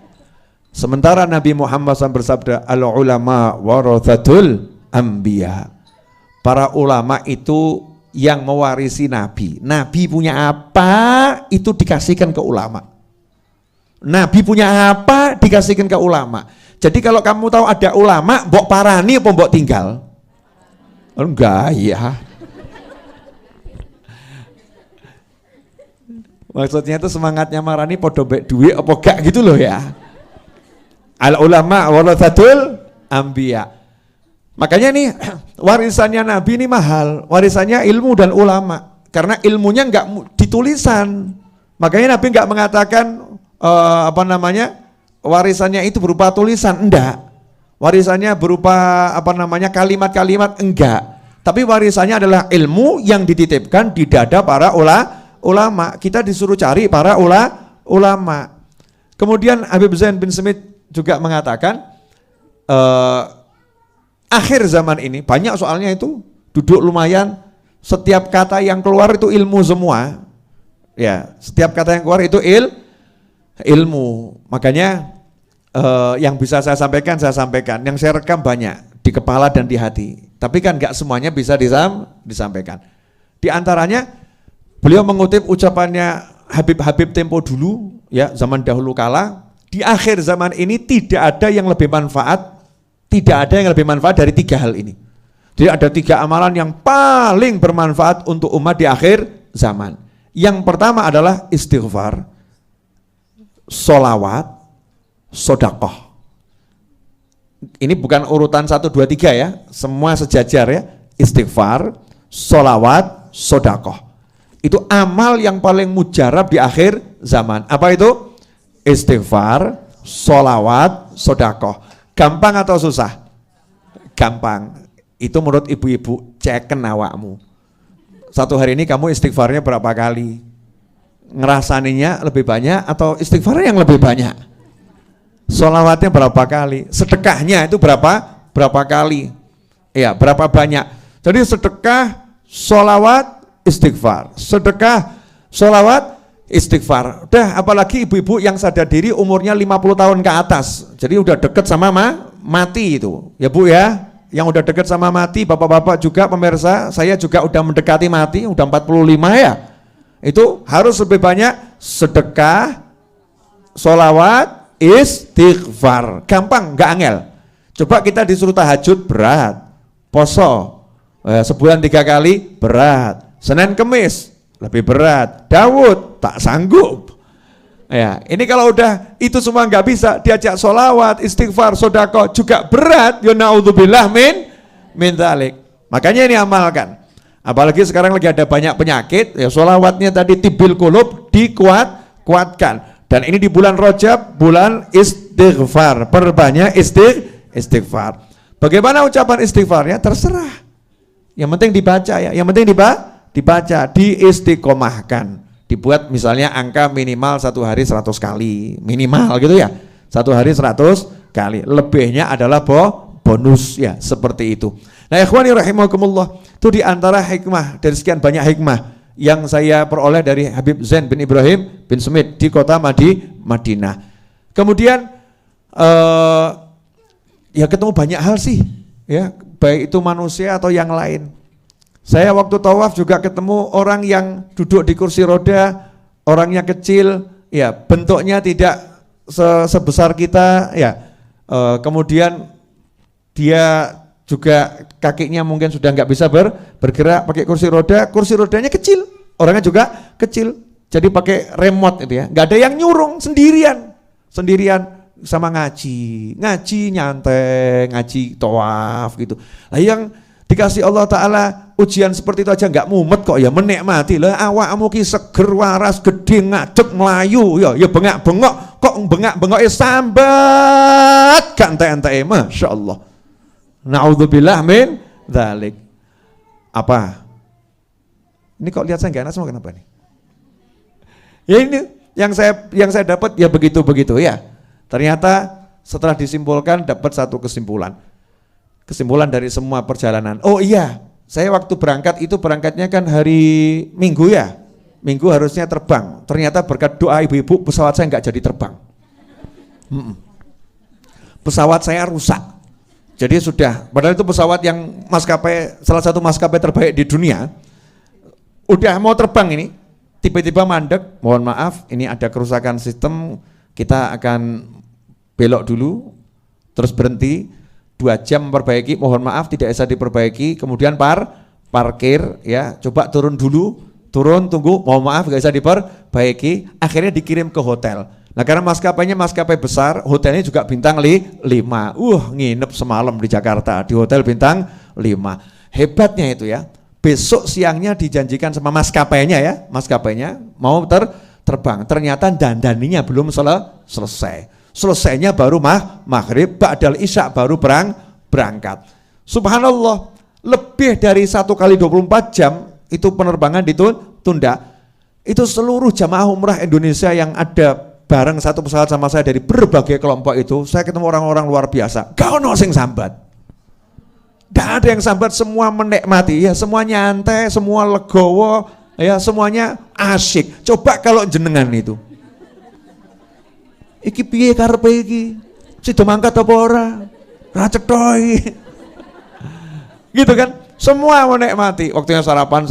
Sementara Nabi Muhammad SAW bersabda, al-ulama warathatul anbiya. Para ulama itu yang mewarisi Nabi. Nabi punya apa, itu dikasihkan ke ulama. Nabi punya apa, dikasihkan ke ulama. Jadi kalau kamu tahu ada ulama, mbok parani apa mbok tinggal? Enggak, ya. Maksudnya itu semangatnya marani podo bek duit apa gak gitu loh ya. Al ulama warathatul anbiya. Makanya nih warisannya Nabi ini mahal, warisannya ilmu dan ulama. Karena ilmunya enggak ditulisan. Makanya Nabi enggak mengatakan warisannya itu berupa tulisan, enggak. Warisannya berupa kalimat-kalimat, enggak. Tapi warisannya adalah ilmu yang dititipkan di dada para ulama. Kita disuruh cari para ulama. Kemudian Habib Zain bin Smith juga mengatakan akhir zaman ini banyak soalnya itu duduk lumayan, setiap kata yang keluar itu ilmu semua. Ya, setiap kata yang keluar itu ilmu. Makanya yang bisa saya sampaikan, yang saya rekam banyak di kepala dan di hati. Tapi kan nggak semuanya bisa disampaikan. Di antaranya beliau mengutip ucapannya Habib tempo dulu, ya zaman dahulu kala. Di akhir zaman ini tidak ada yang lebih manfaat dari 3 hal ini. Jadi ada 3 amalan yang paling bermanfaat untuk umat di akhir zaman. Yang pertama adalah istighfar, sholawat, sodakoh. Ini bukan urutan 1, 2, 3 ya, semua sejajar ya. Istighfar, sholawat, sodakoh. Itu amal yang paling mujarab di akhir zaman. Apa itu? Istighfar, sholawat, sodakoh. Gampang atau susah? Gampang. Itu menurut ibu-ibu, ceken awakmu. Satu hari ini kamu istighfarnya berapa kali? Ngerasaninya lebih banyak atau istighfarnya yang lebih banyak? Sholawatnya berapa kali? Sedekahnya itu berapa kali? Ya, berapa banyak? Jadi sedekah, sholawat, istighfar. Sedekah, sholawat, istighfar. Udah, apalagi ibu-ibu yang sadar diri umurnya 50 tahun ke atas. Jadi udah deket sama mati itu. Ya Bu ya, yang udah deket sama mati, bapak-bapak juga pemirsa, saya juga udah mendekati mati, udah 45 ya. Itu harus lebih banyak sedekah, sholawat, istighfar. Gampang, gak angel. Coba kita disuruh tahajud, berat. Poso, sebulan 3 kali, berat. Senin Kemis, lebih berat. Daud, tak sanggup. Ya, ini kalau udah itu semua nggak bisa, diajak sholawat, istighfar, sodako juga berat. Ya naudzubillah min dzalik. Makanya ini amalkan. Apalagi sekarang lagi ada banyak penyakit, ya sholawatnya tadi tibil qulub dikuatkan. Dan ini di bulan Rajab, bulan istighfar. Perbanyak istighfar. Bagaimana ucapan istighfarnya? Terserah. Yang penting dibaca ya. Yang penting dibaca, diistiqomahkan. Dibuat misalnya angka minimal 1 hari 100 kali. Minimal gitu ya. 1 hari 100 kali. Lebihnya adalah bonus ya, seperti itu. Nah, ikhwani rahimakumullah, itu di antara hikmah dari sekian banyak hikmah yang saya peroleh dari Habib Zain bin Ibrahim bin Smith di kota Madinah. Kemudian ya ketemu banyak hal sih, ya baik itu manusia atau yang lain. Saya waktu tawaf juga ketemu orang yang duduk di kursi roda, orangnya kecil, ya bentuknya tidak sebesar kita, ya. Kemudian dia juga kakinya mungkin sudah nggak bisa bergerak, pakai kursi rodanya kecil, orangnya juga kecil, jadi pakai remote itu ya, nggak ada yang nyurung, sendirian sama ngaji nyantai, ngaji tawaf gitu. Nah, yang dikasih Allah Ta'ala ujian seperti itu aja nggak mumet kok ya, menikmati lah. Awakmu ki seger waras gede ngadeg melayu ya bengak-bengok kok bengak-bengok sambat gak ente-ente, Masya Allah. Na'udzubillah min dzalik. Apa? Ini kok lihat saya nggak enak semua, kenapa nih? Ya ini yang saya dapat ya begitu ya. Ternyata setelah disimpulkan dapat satu kesimpulan dari semua perjalanan. Oh iya, saya waktu berangkat itu berangkatnya kan hari Minggu ya. Minggu harusnya terbang. Ternyata berkat doa ibu-ibu pesawat saya nggak jadi terbang. Pesawat saya rusak. Jadi sudah, padahal itu pesawat yang salah satu maskapai terbaik di dunia. Udah mau terbang ini, tiba-tiba mandek. Mohon maaf, ini ada kerusakan sistem. Kita akan belok dulu, terus berhenti 2 jam memperbaiki, mohon maaf tidak bisa diperbaiki, kemudian parkir ya, coba turun dulu, tunggu, mohon maaf gak bisa diperbaiki, akhirnya dikirim ke hotel. Nah karena maskapainya maskapai besar, hotelnya juga bintang 5, nginep semalam di Jakarta di hotel bintang 5. Hebatnya itu ya, besok siangnya dijanjikan sama maskapainya mau terbang, ternyata dandaninya belum selesai. Selesainya baru maghrib, ba'dal isya baru berangkat. Subhanallah, lebih dari 1 kali 24 jam itu penerbangan ditunda. Itu seluruh jamaah umrah Indonesia yang ada bareng satu pesawat sama saya dari berbagai kelompok itu, saya ketemu orang-orang luar biasa. Gak ono sing sambat. Gak ada yang sambat, semua menikmati ya, semua nyantai, semua legowo ya, semuanya asyik. Coba kalau jenengan itu, iki piye karepe iki? Sido mangkat apa ora? Ra cethoy. Gitu kan? Semua menikmati. Waktunya sarapan,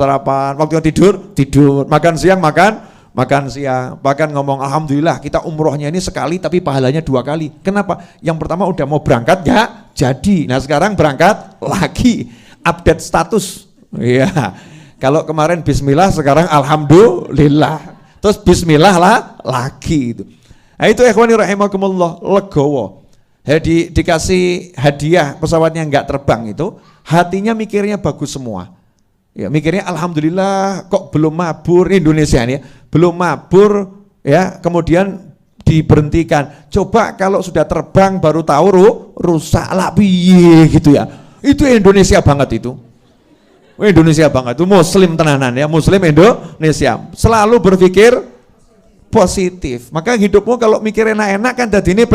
waktunya tidur, makan siang, makan siang. Bahkan ngomong alhamdulillah kita umrohnya ini sekali tapi pahalanya 2 kali. Kenapa? Yang pertama udah mau berangkat ya jadi. Nah, sekarang berangkat lagi, update status. Iya. Kalau kemarin bismillah, sekarang alhamdulillah. Terus bismillah lagi itu. Nah itu ikhwani rahimakumullah, legowo. Dikasih hadiah pesawatnya nggak terbang itu, hatinya mikirnya bagus semua. Ya mikirnya alhamdulillah kok belum mabur, Indonesia nih ya, belum mabur ya, kemudian diberhentikan. Coba kalau sudah terbang baru tahu rusak lah piye gitu ya. Itu Indonesia banget itu. Indonesia banget itu, muslim tenanan ya, muslim Indonesia. Selalu berpikir positif. Maka hidupmu kalau mikir enak-enak kan dadine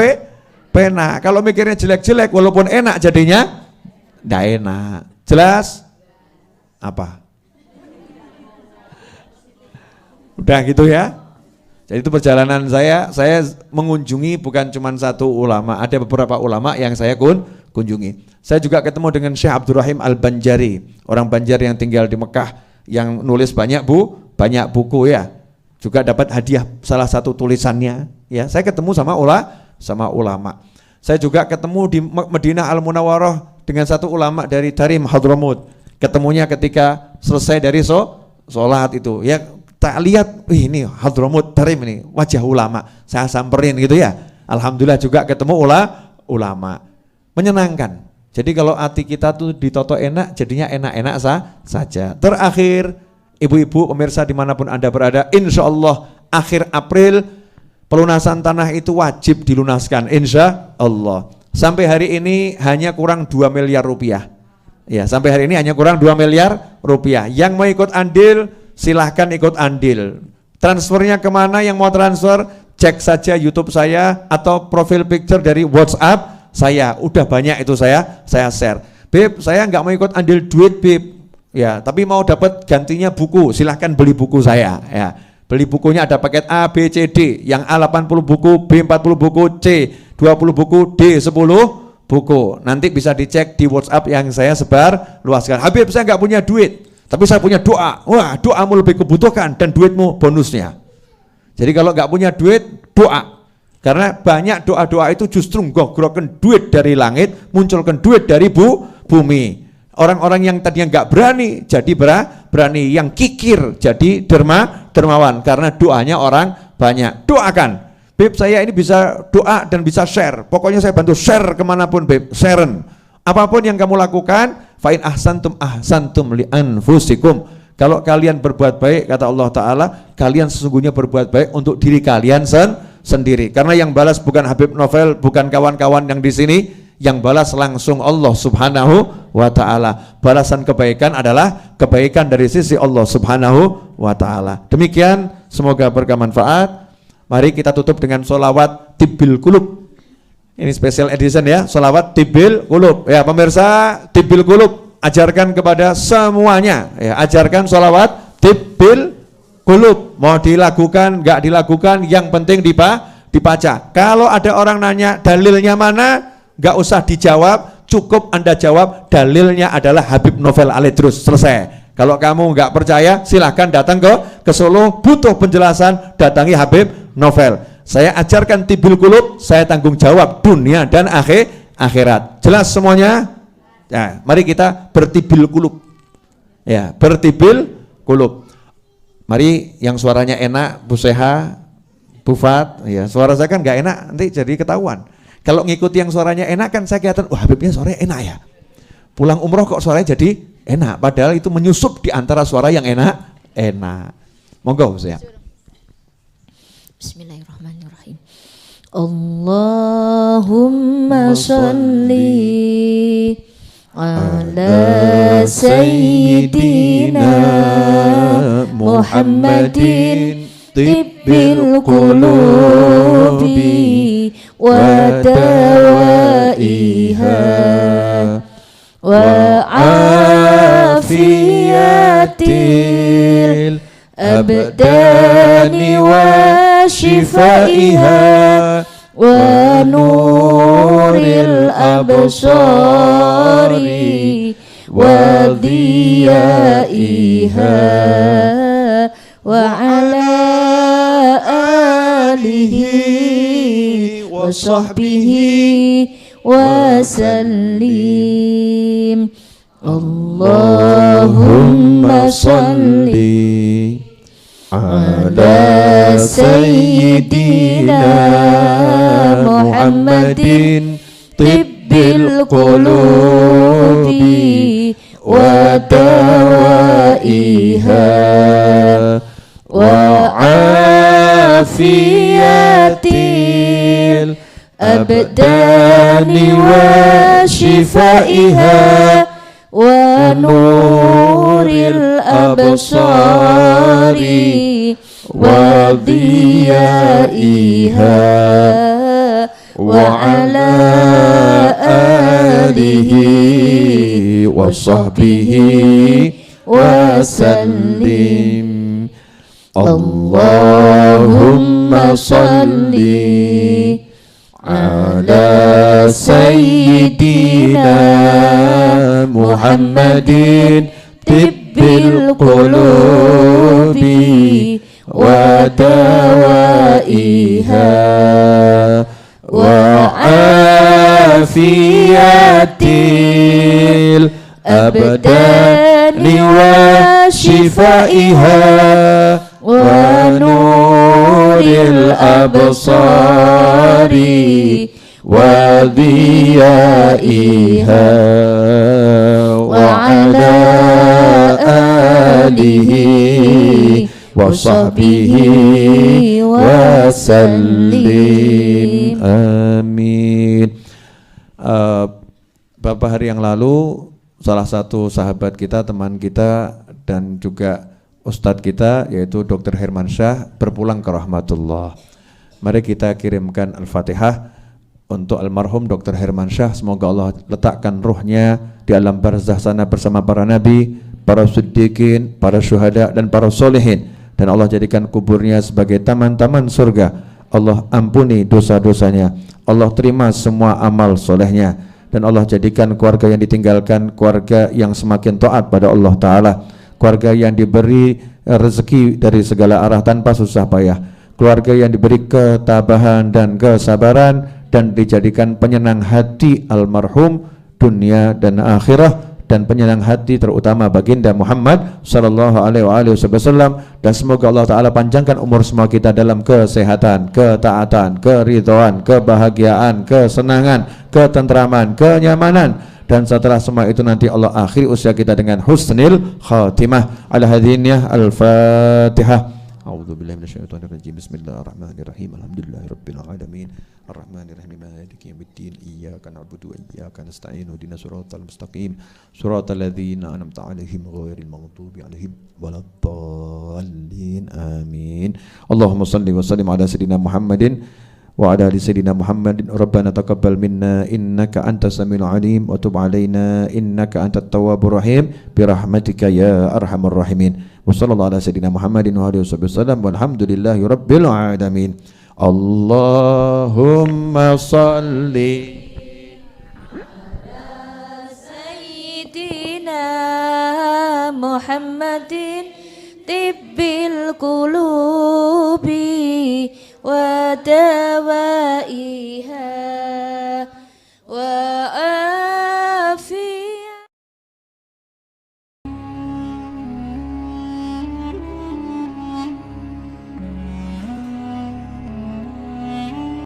penak. Kalau mikirnya jelek-jelek walaupun enak jadinya ndak enak. Jelas? Apa? Udah gitu ya. Jadi itu perjalanan saya mengunjungi bukan cuma satu ulama, ada beberapa ulama yang saya kunjungi. Saya juga ketemu dengan Syekh Abdurrahim Al-Banjari, orang Banjar yang tinggal di Mekah, yang nulis banyak buku ya. Juga dapat hadiah salah satu tulisannya ya. Saya ketemu sama ulama. Saya juga ketemu di Madinah Al-Munawwarah dengan satu ulama dari Tarim Hadramut. Ketemunya ketika selesai dari sholat itu ya, tak lihat ini Hadramut Tarim ini wajah ulama, saya samperin gitu ya. Alhamdulillah juga ketemu ulama. Menyenangkan. Jadi kalau hati kita tuh ditoto enak, jadinya enak-enak saja. Terakhir, ibu-ibu pemirsa dimanapun Anda berada, insya Allah akhir April Pelunasan tanah itu wajib dilunaskan, insya Allah. Sampai hari ini hanya kurang 2 miliar rupiah. Ya, sampai hari ini hanya kurang 2 miliar rupiah. Yang mau ikut andil, silahkan ikut andil. Transfernya kemana yang mau transfer? Cek saja YouTube saya atau profil picture dari WhatsApp saya. Udah banyak itu saya share. Beb, saya nggak mau ikut andil duit, Beb. Ya, tapi mau dapat gantinya buku, silahkan beli buku saya. Ya, beli bukunya ada paket A, B, C, D. Yang A 80 buku, B 40 buku, C 20 buku, D 10 buku. Nanti bisa dicek di WhatsApp yang saya sebar luaskan. Habib, saya nggak punya duit, tapi saya punya doa. Wah, doamu lebih kebutuhkan dan duitmu bonusnya. Jadi kalau nggak punya duit, doa. Karena banyak doa-doa itu justru nggogroken duit dari langit, munculkan duit dari bumi. Orang-orang yang tadinya nggak berani jadi berani, yang kikir jadi dermawan karena doanya orang banyak. Doakan. Beb, saya ini bisa doa dan bisa share. Pokoknya saya bantu share kemanapun, Beb. Sharen. Apapun yang kamu lakukan, fa'in ahsantum li anfusikum. Kalau kalian berbuat baik, kata Allah Ta'ala, kalian sesungguhnya berbuat baik untuk diri kalian sendiri. Karena yang balas bukan Habib Novel, bukan kawan-kawan yang di sini, yang balas langsung Allah Subhanahu wa Ta'ala. Balasan kebaikan adalah kebaikan dari sisi Allah Subhanahu wa Ta'ala. Demikian, semoga berkah manfaat. Mari kita tutup dengan sholawat Tibbil Qulub. Ini special edition ya, sholawat Tibbil Qulub. Ya pemirsa, Tibbil Qulub ajarkan kepada semuanya. Ya, ajarkan sholawat Tibbil Qulub. Mau dilakukan, nggak dilakukan, yang penting dibaca. Kalau ada orang nanya dalilnya mana, nggak usah dijawab, cukup Anda jawab dalilnya adalah Habib Novel Al-Idrus, selesai. Kalau kamu nggak percaya, silahkan datang ke Solo. Butuh penjelasan, datangi Habib Novel. Saya ajarkan Tibbil Qulub, saya tanggung jawab dunia dan akhirat. Jelas semuanya? Ya, mari kita bertibil qulub. Ya, bertibil qulub. Mari yang suaranya enak, Bu Seha, Bu Fat, ya, suara saya kan nggak enak, nanti jadi ketahuan. Kalau ngikuti yang suaranya enak kan saya kelihatan, wah Habibnya suaranya enak ya. Pulang umroh kok suaranya jadi enak, padahal itu menyusup di antara suara yang enak. Monggo Bu Seha. Bismillahirrahmanirrahim. Allahumma sholli ala sayyidina Muhammadin tibbil qulubi wa dawaiha wa afiyatil abdani wa shifaiha wa nuril absari wa diyaiha wa ala alihi wa sahbihi wa sallim. Allahumma salli ala sayyidina Muhammadin tibbil qulubi wa dawaiha wa afiyatil abdani wa shifaiha wa nuril absari wa diyaiha wa ala alihi wa sahbihi wa sallim. Allahumma salli ala sayyidina Muhammadin tibbil qulubi wa dawaiha wa afiyatil abdani wa shifaiha wa nuril absari wa diyaiha wa ala alihi wa sahbihi wa وسلم. Amin. Beberapa hari yang lalu salah satu sahabat kita, teman kita dan juga ustadz kita yaitu Dr. Hermansyah berpulang ke rahmatullah. Mari kita kirimkan Al-Fatihah untuk almarhum Dr. Hermansyah. Semoga Allah letakkan ruhnya di alam barzah sana bersama para nabi, para siddiqin, para syuhada dan para solehin, dan Allah jadikan kuburnya sebagai taman-taman surga. Allah ampuni dosa-dosanya, Allah terima semua amal solehnya, dan Allah jadikan keluarga yang ditinggalkan keluarga yang semakin taat pada Allah Ta'ala, keluarga yang diberi rezeki dari segala arah tanpa susah payah, keluarga yang diberi ketabahan dan kesabaran, dan dijadikan penyayang hati almarhum dunia dan akhirah, dan penyayang hati terutama baginda Muhammad sallallahu alaihi wasallam. Dan semoga Allah Ta'ala panjangkan umur semua kita dalam kesehatan, ketaatan, keridhaan, kebahagiaan, kesenangan, ketentraman, kenyamanan, dan setelah semua itu nanti Allah akhiri usia kita dengan husnul khatimah. Ala hadiniyah al-Fatihah. A'udzu billahi minasyaitonir rajim. Bismillahirrahmanirrahim. Alhamdulillahirabbil alamin. Arrahmanirrahim. Maliki yaumiddin. Iyyaka na'budu wa iyyaka nasta'in. Ihdinas siratal mustaqim. Siratal ladzina an'amta 'alaihim ghairil maghdubi 'alaihim waladdallin. Amin. Allahumma shalli wa sallim ala sayidina Muhammadin wa ala ali sayyidina Muhammadin. Rabbana taqabbal minna innaka antas samiul alim wa tub alaina innaka antat tawwabur rahim bi rahmatika ya arhamar rahimin. Wa sallallahu ala sayyidina Muhammadin wa alihi wasallam walhamdulillahi rabbil alamin. Allahumma salli ala sayyidina Muhammadin tibbil qulubi wa dawaiha